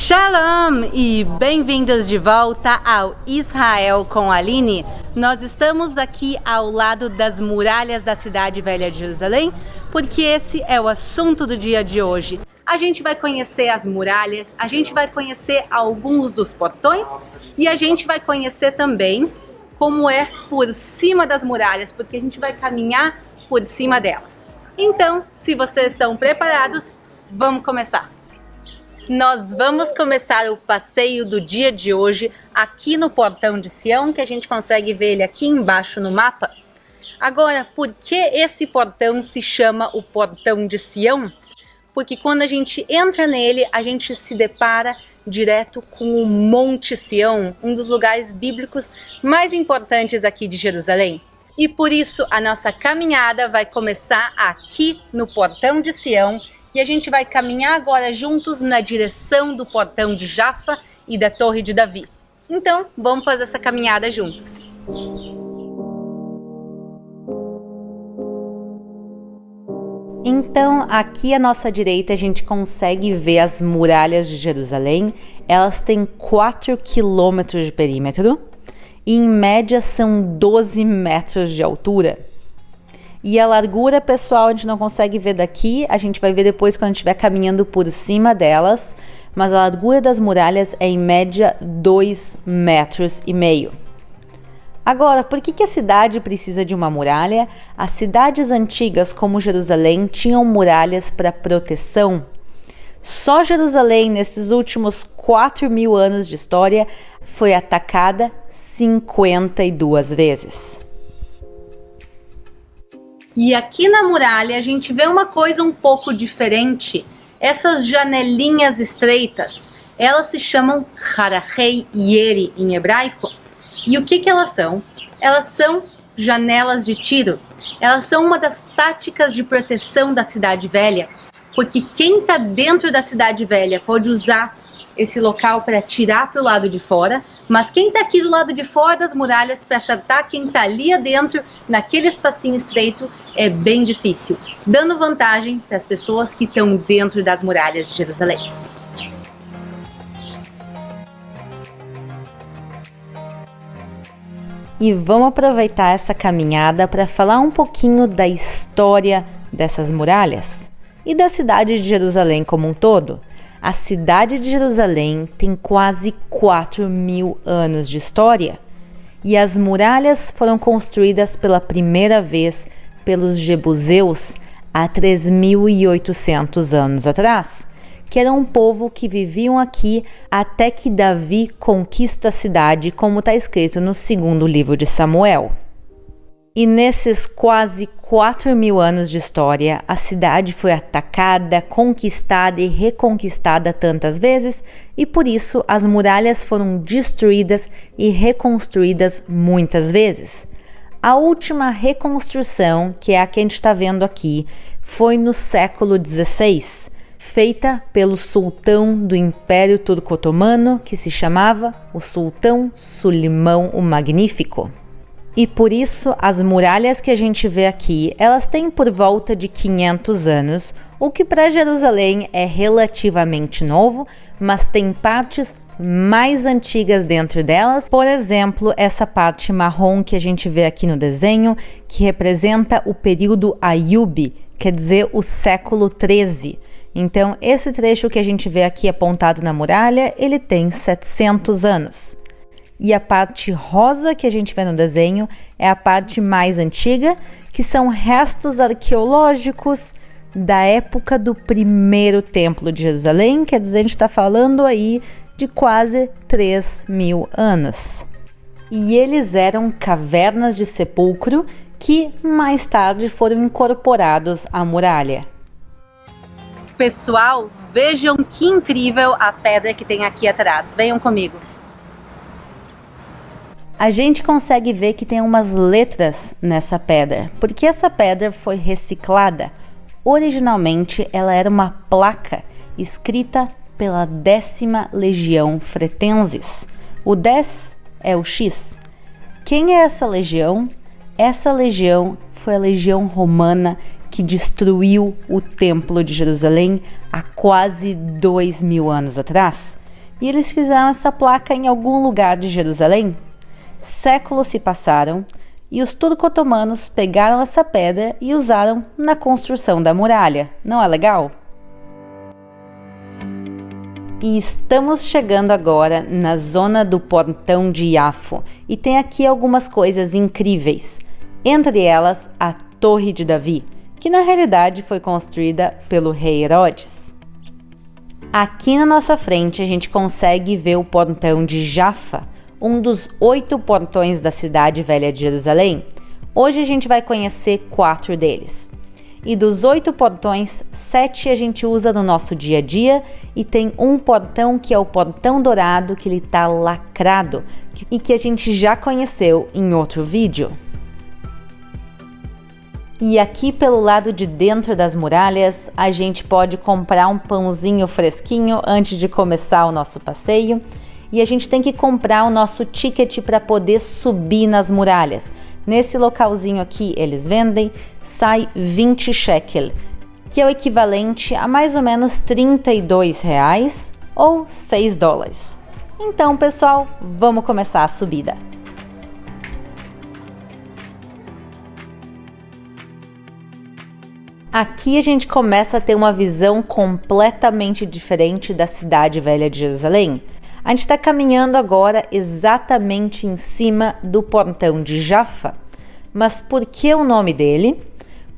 Shalom e bem-vindos de volta ao Israel com a Aline. Nós estamos aqui ao lado das muralhas da cidade velha de Jerusalém, porque esse é o assunto do dia de hoje. A gente vai conhecer as muralhas, a gente vai conhecer alguns dos portões e a gente vai conhecer também como é por cima das muralhas, porque a gente vai caminhar por cima delas. Então, se vocês estão preparados, vamos começar! Nós vamos começar o passeio do dia de hoje aqui no Portão de Sião, que a gente consegue ver ele aqui embaixo no mapa. Agora, por que esse portão se chama o Portão de Sião? Porque quando a gente entra nele, a gente se depara direto com o Monte Sião, um dos lugares bíblicos mais importantes aqui de Jerusalém. E por isso a nossa caminhada vai começar aqui no Portão de Sião, e a gente vai caminhar agora juntos na direção do Portão de Jafa e da Torre de Davi. Então, vamos fazer essa caminhada juntos. Então, aqui à nossa direita a gente consegue ver as muralhas de Jerusalém. Elas têm 4 quilômetros de perímetro e em média são 12 metros de altura. E a largura, pessoal, a gente não consegue ver daqui, a gente vai ver depois quando a gente estiver caminhando por cima delas, mas a largura das muralhas é em média 2,5 metros. Agora, por que a cidade precisa de uma muralha? As cidades antigas, como Jerusalém, tinham muralhas para proteção. Só Jerusalém, nesses últimos 4.000 anos de história, foi atacada 52 vezes. E aqui na muralha a gente vê uma coisa um pouco diferente. Essas janelinhas estreitas, elas se chamam Harahei Yeri em hebraico. E o que elas são? Elas são janelas de tiro. Elas são uma das táticas de proteção da cidade velha, porque quem está dentro da cidade velha pode usar esse local para atirar para o lado de fora, mas quem está aqui do lado de fora das muralhas para acertar quem está ali adentro, naquele espacinho estreito, é bem difícil, dando vantagem para as pessoas que estão dentro das muralhas de Jerusalém. E vamos aproveitar essa caminhada para falar um pouquinho da história dessas muralhas e da cidade de Jerusalém como um todo. A cidade de Jerusalém tem quase 4.000 anos de história e as muralhas foram construídas pela primeira vez pelos jebuseus há 3.800 anos atrás, que era um povo que viviam aqui até que Davi conquista a cidade, como está escrito no segundo livro de Samuel. E nesses quase 4.000 anos de história, a cidade foi atacada, conquistada e reconquistada tantas vezes, e por isso as muralhas foram destruídas e reconstruídas muitas vezes. A última reconstrução, que é a que a gente está vendo aqui, foi no século XVI, feita pelo sultão do Império Turco-Otomano, que se chamava o Sultão Sulimão o Magnífico. E por isso, as muralhas que a gente vê aqui, elas têm por volta de 500 anos, o que para Jerusalém é relativamente novo, mas tem partes mais antigas dentro delas. Por exemplo, essa parte marrom que a gente vê aqui no desenho, que representa o período Ayubi, quer dizer, o século XIII. Então, esse trecho que a gente vê aqui apontado na muralha, ele tem 700 anos. E a parte rosa que a gente vê no desenho é a parte mais antiga, que são restos arqueológicos da época do primeiro templo de Jerusalém, quer dizer, a gente está falando aí de quase 3.000 anos. E eles eram cavernas de sepulcro que mais tarde foram incorporados à muralha. Pessoal, vejam que incrível a pedra que tem aqui atrás. Venham comigo. A gente consegue ver que tem umas letras nessa pedra, porque essa pedra foi reciclada. Originalmente, ela era uma placa escrita pela 10ª Legião Fretenses. O 10 é o X. Quem é essa legião? Essa legião foi a legião romana que destruiu o Templo de Jerusalém há quase 2.000 anos atrás. e eles fizeram essa placa em algum lugar de Jerusalém. Séculos se passaram e os turco-otomanos pegaram essa pedra e usaram na construção da muralha. Não é legal? E estamos chegando agora na zona do Portão de Yafo e tem aqui algumas coisas incríveis. Entre elas, a Torre de Davi, que na realidade foi construída pelo rei Herodes. Aqui na nossa frente a gente consegue ver o Portão de Jaffa, um dos 8 portões da cidade velha de Jerusalém. Hoje a gente vai conhecer 4 deles. E dos 8 portões, 7 a gente usa no nosso dia a dia e tem um portão que é o Portão Dourado, que ele tá lacrado e que a gente já conheceu em outro vídeo. E aqui pelo lado de dentro das muralhas, a gente pode comprar um pãozinho fresquinho antes de começar o nosso passeio. E a gente tem que comprar o nosso ticket para poder subir nas muralhas. Nesse localzinho aqui eles vendem, sai 20 shekel, que é o equivalente a mais ou menos 32 reais ou 6 dólares. Então, pessoal, vamos começar a subida. Aqui a gente começa a ter uma visão completamente diferente da cidade velha de Jerusalém. A gente está caminhando agora exatamente em cima do Portão de Jaffa. Mas por que o nome dele?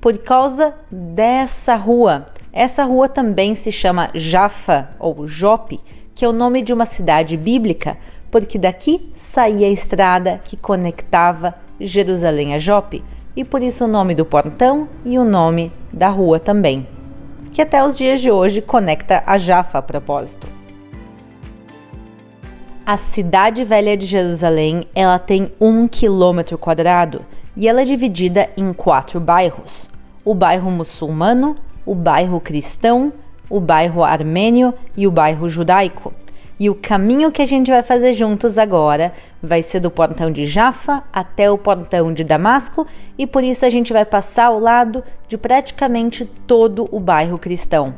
Por causa dessa rua. Essa rua também se chama Jaffa ou Jope, que é o nome de uma cidade bíblica, porque daqui saía a estrada que conectava Jerusalém a Jope. E por isso o nome do portão e o nome da rua também, que até os dias de hoje conecta a Jaffa a propósito. A cidade velha de Jerusalém, ela tem 1 km² e ela é dividida em 4 bairros. O bairro muçulmano, o bairro cristão, o bairro armênio e o bairro judaico. E o caminho que a gente vai fazer juntos agora vai ser do Portão de Jaffa até o Portão de Damasco e por isso a gente vai passar ao lado de praticamente todo o bairro cristão.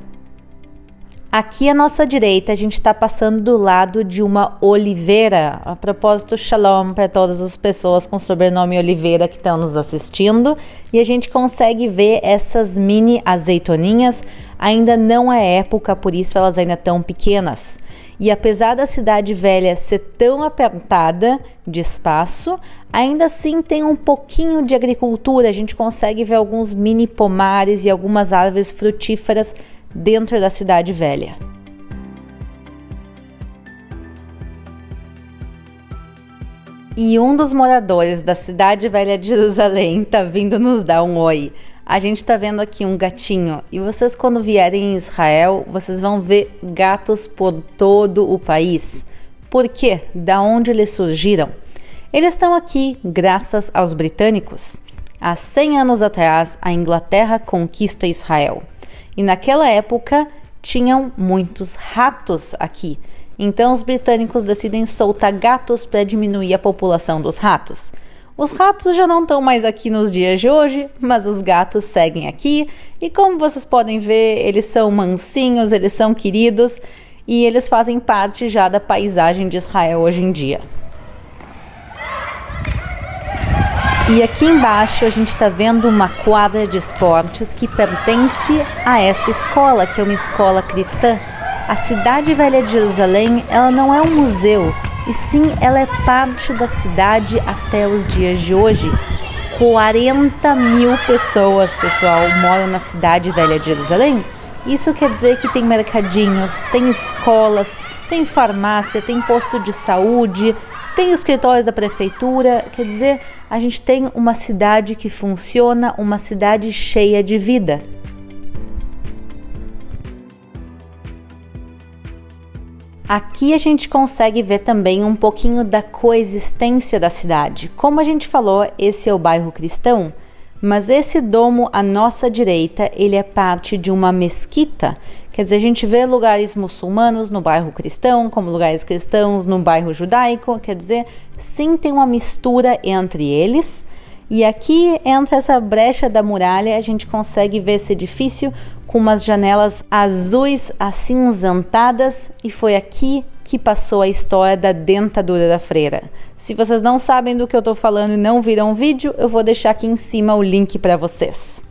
Aqui à nossa direita, a gente está passando do lado de uma oliveira. A propósito, shalom para todas as pessoas com sobrenome Oliveira que estão nos assistindo. E a gente consegue ver essas mini azeitoninhas. Ainda não é época, por isso elas ainda estão pequenas. E apesar da cidade velha ser tão apertada de espaço, ainda assim tem um pouquinho de agricultura. A gente consegue ver alguns mini pomares e algumas árvores frutíferas dentro da cidade velha. E um dos moradores da cidade velha de Jerusalém tá vindo nos dar um oi. A gente tá vendo aqui um gatinho e vocês quando vierem em Israel, vocês vão ver gatos por todo o país. Por quê? Da onde eles surgiram? Eles estão aqui graças aos britânicos. Há 100 anos atrás, a Inglaterra conquista Israel. E naquela época tinham muitos ratos aqui. Então os britânicos decidem soltar gatos para diminuir a população dos ratos. Os ratos já não estão mais aqui nos dias de hoje, mas os gatos seguem aqui. E como vocês podem ver, eles são mansinhos, eles são queridos e eles fazem parte já da paisagem de Israel hoje em dia. E aqui embaixo a gente está vendo uma quadra de esportes que pertence a essa escola, que é uma escola cristã. A cidade velha de Jerusalém, ela não é um museu, e sim ela é parte da cidade até os dias de hoje. 40 mil pessoas, pessoal, moram na cidade velha de Jerusalém. Isso quer dizer que tem mercadinhos, tem escolas, tem farmácia, tem posto de saúde, tem escritórios da prefeitura. Quer dizer, a gente tem uma cidade que funciona, uma cidade cheia de vida. Aqui a gente consegue ver também um pouquinho da coexistência da cidade. Como a gente falou, esse é o bairro cristão, mas esse domo à nossa direita, ele é parte de uma mesquita. Quer dizer, a gente vê lugares muçulmanos no bairro cristão, como lugares cristãos no bairro judaico. Quer dizer, sim, tem uma mistura entre eles. E aqui, entre essa brecha da muralha, a gente consegue ver esse edifício com umas janelas azuis acinzentadas, e foi aqui que passou a história da dentadura da freira. Se vocês não sabem do que eu estou falando e não viram o vídeo, eu vou deixar aqui em cima o link para vocês.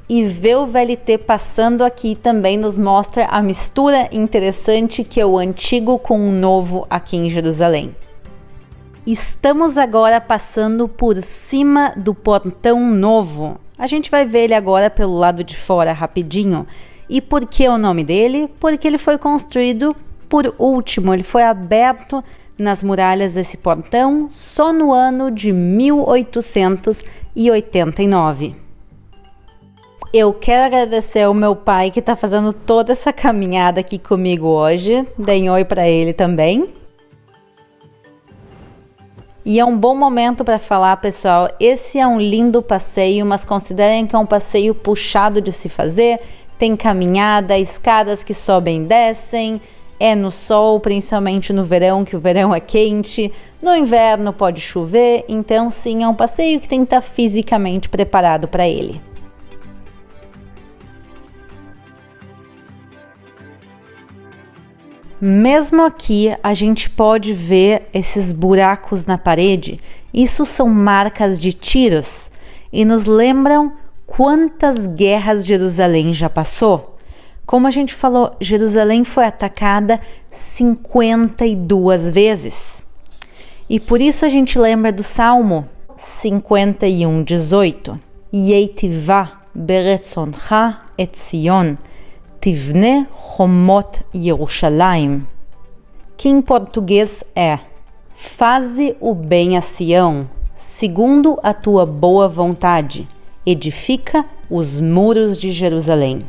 E ver o VLT passando aqui também nos mostra a mistura interessante que é o antigo com o novo aqui em Jerusalém. Estamos agora passando por cima do portão novo. A gente vai ver ele agora pelo lado de fora rapidinho. E por que o nome dele? Porque ele foi construído por último, ele foi aberto nas muralhas desse portão só no ano de 1889. Eu quero agradecer ao meu pai que está fazendo toda essa caminhada aqui comigo hoje. Deem oi para ele também. E é um bom momento para falar, pessoal, esse é um lindo passeio, mas considerem que é um passeio puxado de se fazer. Tem caminhada, escadas que sobem e descem, é no sol, principalmente no verão, que o verão é quente, no inverno pode chover, então sim, é um passeio que tem que estar fisicamente preparado para ele. Mesmo aqui, a gente pode ver esses buracos na parede. Isso são marcas de tiros e nos lembram quantas guerras Jerusalém já passou. Como a gente falou, Jerusalém foi atacada 52 vezes. E por isso a gente lembra do Salmo 51:18. Yeitivá beretzoncha et Sion, Tivne Chomot Yerushalayim, que em português é: faze o bem a Sião, segundo a tua boa vontade, edifica os muros de Jerusalém.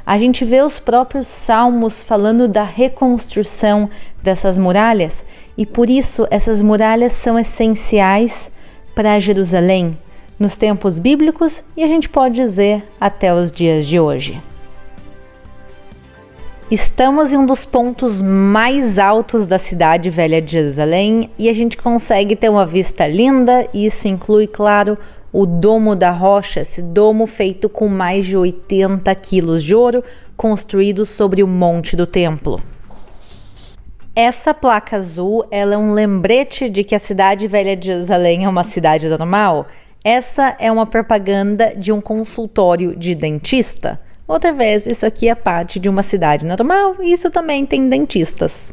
A gente vê os próprios salmos falando da reconstrução dessas muralhas, e por isso essas muralhas são essenciais para Jerusalém nos tempos bíblicos e a gente pode dizer até os dias de hoje. Estamos em um dos pontos mais altos da cidade velha de Jerusalém e a gente consegue ter uma vista linda, e isso inclui, claro, o Domo da Rocha, esse domo feito com mais de 80 quilos de ouro, construído sobre o monte do templo. Essa placa azul, ela é um lembrete de que a cidade velha de Jerusalém é uma cidade normal. Essa é uma propaganda de um consultório de dentista. Outra vez, isso aqui é parte de uma cidade normal e isso também tem dentistas.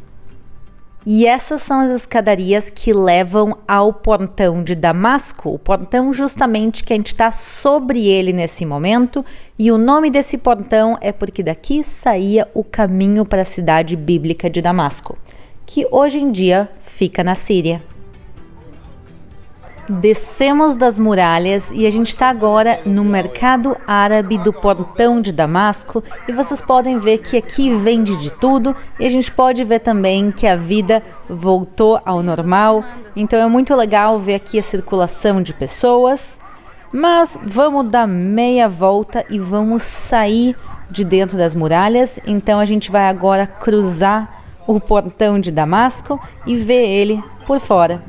E essas são as escadarias que levam ao portão de Damasco, o portão justamente que a gente está sobre ele nesse momento, e o nome desse portão é porque daqui saía o caminho para a cidade bíblica de Damasco, que hoje em dia fica na Síria. Descemos das muralhas e a gente está agora no mercado árabe do portão de Damasco, e vocês podem ver que aqui vende de tudo, e a gente pode ver também que a vida voltou ao normal, então é muito legal ver aqui a circulação de pessoas. Mas vamos dar meia volta e vamos sair de dentro das muralhas, então a gente vai agora cruzar o portão de Damasco e ver ele por fora.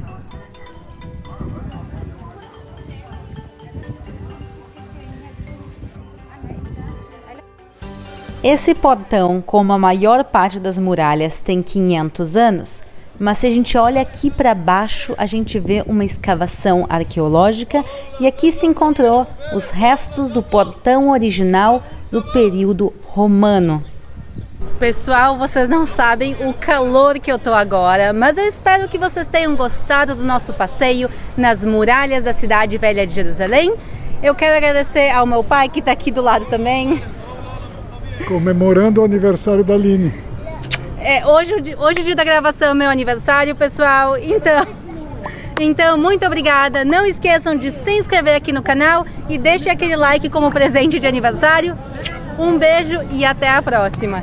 Esse portão, como a maior parte das muralhas, tem 500 anos, mas se a gente olha aqui para baixo, a gente vê uma escavação arqueológica e aqui se encontrou os restos do portão original do período romano. Pessoal, vocês não sabem o calor que eu tô agora, mas eu espero que vocês tenham gostado do nosso passeio nas muralhas da cidade velha de Jerusalém. Eu quero agradecer ao meu pai que está aqui do lado também. Comemorando o aniversário da Aline. Hoje o dia da gravação é meu aniversário, pessoal. Então, muito obrigada. Não esqueçam de se inscrever aqui no canal e deixem aquele like como presente de aniversário. Um beijo e até a próxima.